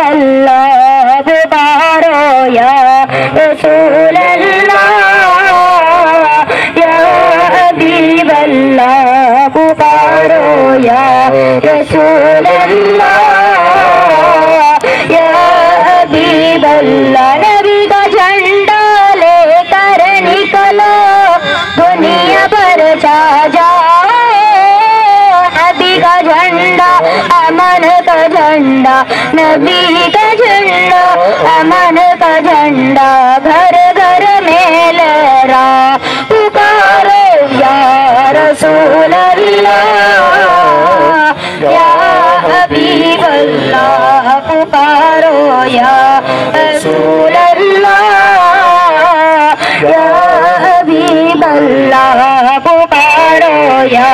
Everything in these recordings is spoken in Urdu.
اللہ پکارو یا رسول اللہ یا حبیب اللہ پکارو یا رسول اللہ یا حبیب اللہ نبی کا جھنڈا لے کر نکلو دنیا پر چھا جائے نبی کا جھنڈا امن کا جھنڈا نبی کا جھنڈا امن کا جھنڈا گھر گھر میں لہرا پکارو یا رسول اللہ یا حبیب اللہ پکارو یا رسول اللہ یا حبیب اللہ پکارو یا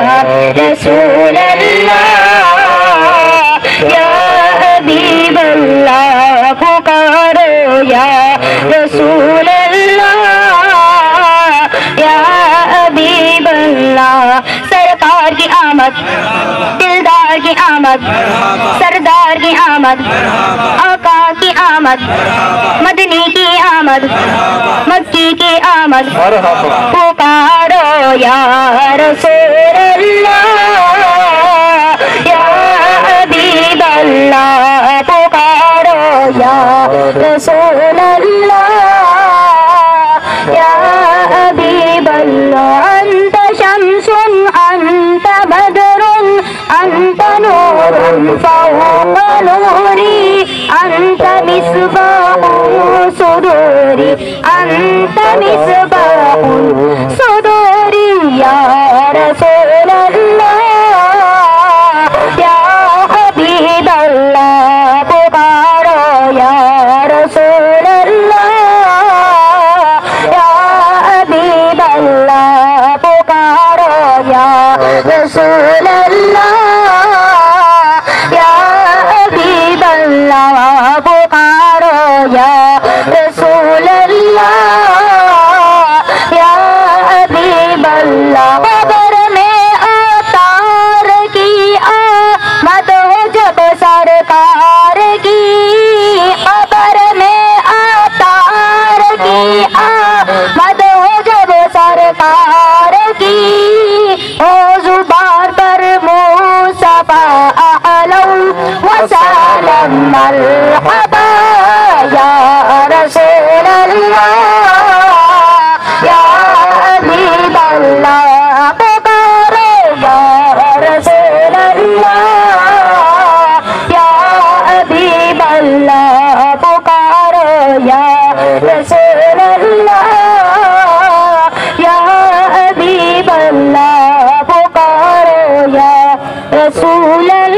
رسول اللہ یا حبیب اللہ پکارو یا رسول اللہ یا حبیب اللہ سرکار کی آمد دلدار کی آمد سردار کی آمد آقا کی آمد مدنی کی آمد مکی کی آمد پکارو یا رسول اللہ یا حبیب اللہ پکارو یا رسول اللہ یا حبیب اللہ انت شمس انت بدر انت نور فوق نوری انت مصباح صدوری انت مصباح صدوری یا رسول اللہ یا حبیب اللہ پکارو یا رسول اللہ یا حبیب اللہ پکارو یا رسول اللہ یا حبیب اللہ پکارو یا رسول اللہ یا حبیب اللہ قبر میں اتار کی آمد ہو جب سرکار کی قبر میں اتار کی آمد ہو جب سرکار کی او زبان پر مصطفیٰ اہلا وسہلا مرحبا یا رسول اللہ یا حبیب اللہ پکارو یا رسول اللہ یا حبیب اللہ پکارو یا رسول اللہ یا حبیب اللہ پکارو یا رسول اللہ